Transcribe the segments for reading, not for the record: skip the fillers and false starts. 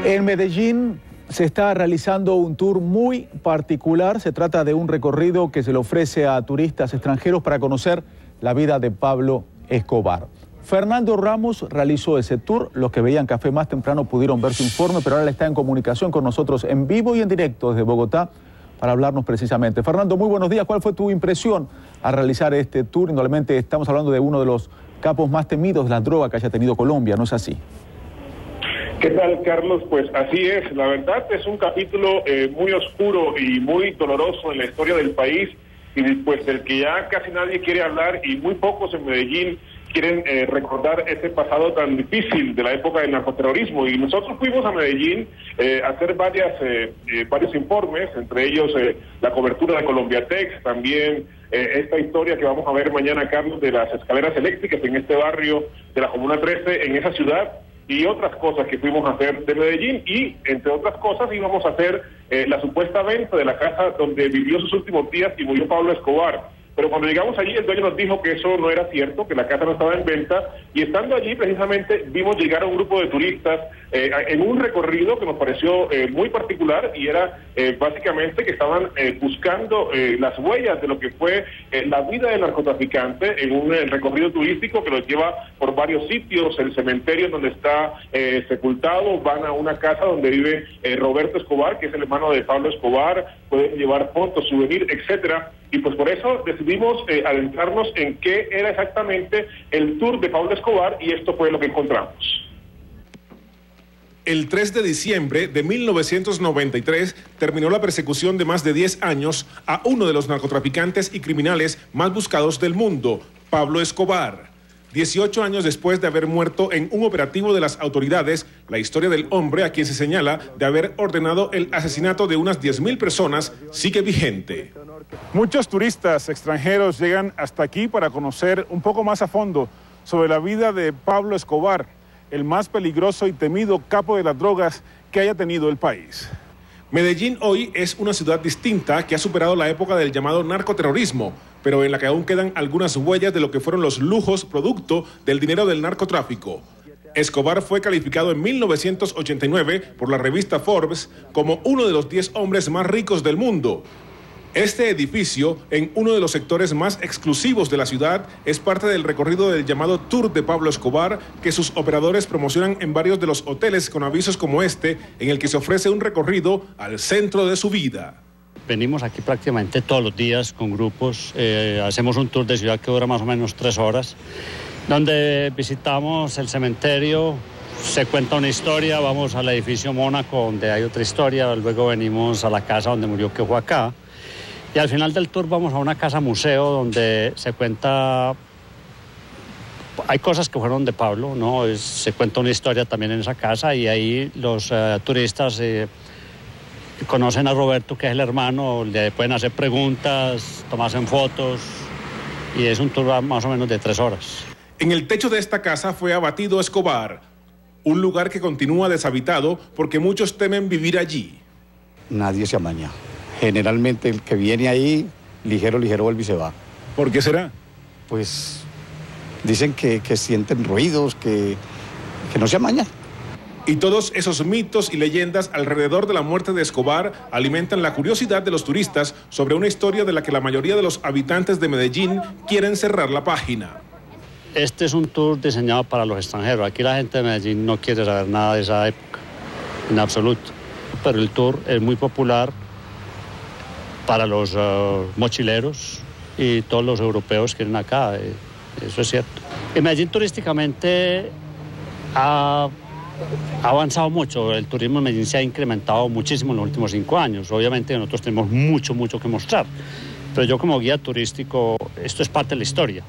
En Medellín se está realizando un tour muy particular. Se trata de un recorrido que se le ofrece a turistas extranjeros para conocer la vida de Pablo Escobar. Fernando Ramos realizó ese tour. Los que veían Café más temprano pudieron ver su informe, pero ahora está en comunicación con nosotros en vivo y en directo desde Bogotá para hablarnos precisamente. Fernando, muy buenos días. ¿Cuál fue tu impresión al realizar este tour? Indudablemente estamos hablando de uno de los capos más temidos de la droga que haya tenido Colombia, ¿no es así? ¿Qué tal, Carlos? Pues así es. La verdad es un capítulo muy oscuro y muy doloroso en la historia del país, y pues del que ya casi nadie quiere hablar, y muy pocos en Medellín quieren recordar ese pasado tan difícil de la época del narcoterrorismo. Y nosotros fuimos a Medellín a hacer varios informes, entre ellos la cobertura de Colombiatex, también esta historia que vamos a ver mañana, Carlos, de las escaleras eléctricas en este barrio de la Comuna 13, en esa ciudad, y otras cosas que fuimos a hacer de Medellín. Y entre otras cosas íbamos a hacer la supuesta venta de la casa donde vivió sus últimos días y murió Pablo Escobar. Pero cuando llegamos allí, el dueño nos dijo que eso no era cierto, que la casa no estaba en venta, y estando allí precisamente vimos llegar a un grupo de turistas en un recorrido que nos pareció muy particular, y era básicamente que estaban buscando las huellas de lo que fue la vida del narcotraficante en un recorrido turístico que los lleva por varios sitios, el cementerio donde está sepultado, van a una casa donde vive Roberto Escobar, que es el hermano de Pablo Escobar, pueden llevar fotos, souvenirs, etcétera. Y pues por eso decidimos adentrarnos en qué era exactamente el tour de Pablo Escobar, y esto fue lo que encontramos. El 3 de diciembre de 1993 terminó la persecución de más de 10 años a uno de los narcotraficantes y criminales más buscados del mundo, Pablo Escobar. 18 años después de haber muerto en un operativo de las autoridades, la historia del hombre a quien se señala de haber ordenado el asesinato de unas 10.000 personas sigue vigente. Muchos turistas extranjeros llegan hasta aquí para conocer un poco más a fondo sobre la vida de Pablo Escobar, el más peligroso y temido capo de las drogas que haya tenido el país. Medellín hoy es una ciudad distinta que ha superado la época del llamado narcoterrorismo, pero en la que aún quedan algunas huellas de lo que fueron los lujos producto del dinero del narcotráfico. Escobar fue calificado en 1989 por la revista Forbes como uno de los 10 hombres más ricos del mundo. Este edificio, en uno de los sectores más exclusivos de la ciudad, es parte del recorrido del llamado Tour de Pablo Escobar, que sus operadores promocionan en varios de los hoteles con avisos como este, en el que se ofrece un recorrido al centro de su vida. Venimos aquí prácticamente todos los días con grupos, hacemos un tour de ciudad que dura más o menos 3 horas, donde visitamos el cementerio, se cuenta una historia, vamos al edificio Mónaco donde hay otra historia, luego venimos a la casa donde murió, que fue acá, y al final del tour vamos a una casa museo donde se cuenta, hay cosas que fueron de Pablo, ¿no? Se cuenta una historia también en esa casa, y ahí los turistas conocen a Roberto, que es el hermano, le pueden hacer preguntas, tomarse fotos, y es un tour más o menos de 3 horas. En el techo de esta casa fue abatido Escobar, un lugar que continúa deshabitado porque muchos temen vivir allí. Nadie se amaña. Generalmente el que viene ahí, ligero vuelve y se va. ¿Por qué será? Pues dicen que sienten ruidos, que no se amañan. Y todos esos mitos y leyendas alrededor de la muerte de Escobar alimentan la curiosidad de los turistas sobre una historia de la que la mayoría de los habitantes de Medellín quieren cerrar la página. Este es un tour diseñado para los extranjeros. Aquí la gente de Medellín no quiere saber nada de esa época, en absoluto. Pero el tour es muy popular para los mochileros y todos los europeos que vienen acá, eso es cierto. En Medellín turísticamente ha avanzado mucho, el turismo en Medellín se ha incrementado muchísimo en los últimos 5 años. Obviamente nosotros tenemos mucho que mostrar, pero yo como guía turístico, esto es parte de la historia.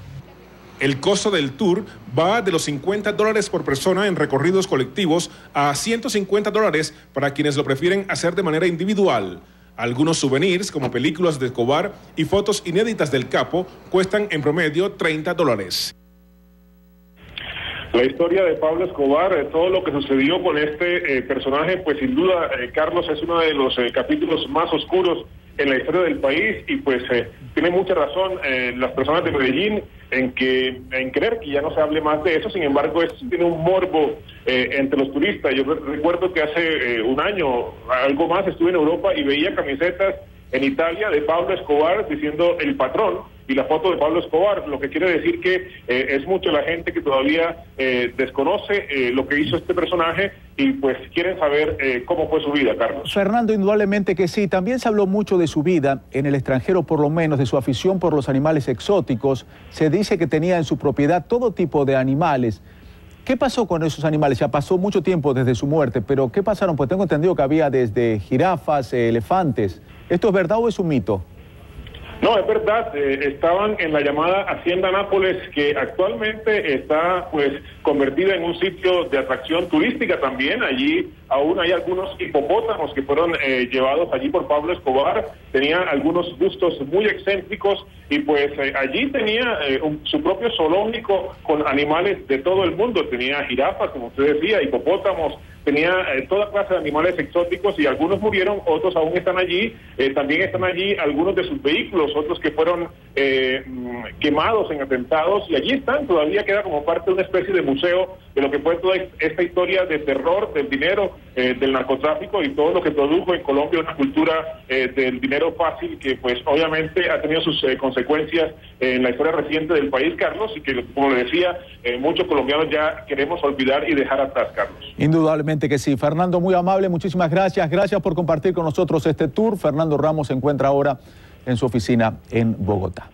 El costo del tour va de los $50 por persona en recorridos colectivos a $150 para quienes lo prefieren hacer de manera individual. Algunos souvenirs, como películas de Escobar y fotos inéditas del capo, cuestan en promedio $30. La historia de Pablo Escobar, todo lo que sucedió con este personaje, pues sin duda, Carlos, es uno de los capítulos más oscuros en la historia del país y pues tiene mucha razón las personas de Medellín en creer que ya no se hable más de eso. Sin embargo, esto tiene un morbo entre los turistas. Yo recuerdo que hace un año, algo más, estuve en Europa y veía camisetas en Italia de Pablo Escobar diciendo el patrón y la foto de Pablo Escobar, lo que quiere decir que es mucha la gente que todavía desconoce lo que hizo este personaje y pues quieren saber cómo fue su vida, Carlos. Fernando, indudablemente que sí. También se habló mucho de su vida en el extranjero, por lo menos, de su afición por los animales exóticos. Se dice que tenía en su propiedad todo tipo de animales. ¿Qué pasó con esos animales? Ya pasó mucho tiempo desde su muerte, pero ¿qué pasaron? Pues tengo entendido que había desde jirafas, elefantes. ¿Esto es verdad o es un mito? No, es verdad, estaban en la llamada Hacienda Nápoles, que actualmente está pues convertida en un sitio de atracción turística también. Allí aún hay algunos hipopótamos que fueron llevados allí por Pablo Escobar. Tenía algunos gustos muy excéntricos y pues allí tenía su propio zoológico con animales de todo el mundo. Tenía jirafas, como usted decía, hipopótamos, tenía toda clase de animales exóticos y algunos murieron, otros aún están allí. También están allí algunos de sus vehículos, otros que fueron quemados en atentados y allí están, todavía queda como parte de una especie de museo de lo que fue toda esta historia de terror, del dinero, del narcotráfico y todo lo que produjo en Colombia una cultura del dinero fácil que pues obviamente ha tenido sus consecuencias en la historia reciente del país, Carlos, y que como le decía, muchos colombianos ya queremos olvidar y dejar atrás, Carlos. Indudablemente que sí. Fernando, muy amable, muchísimas gracias. Gracias por compartir con nosotros este tour. Fernando Ramos se encuentra ahora en su oficina en Bogotá.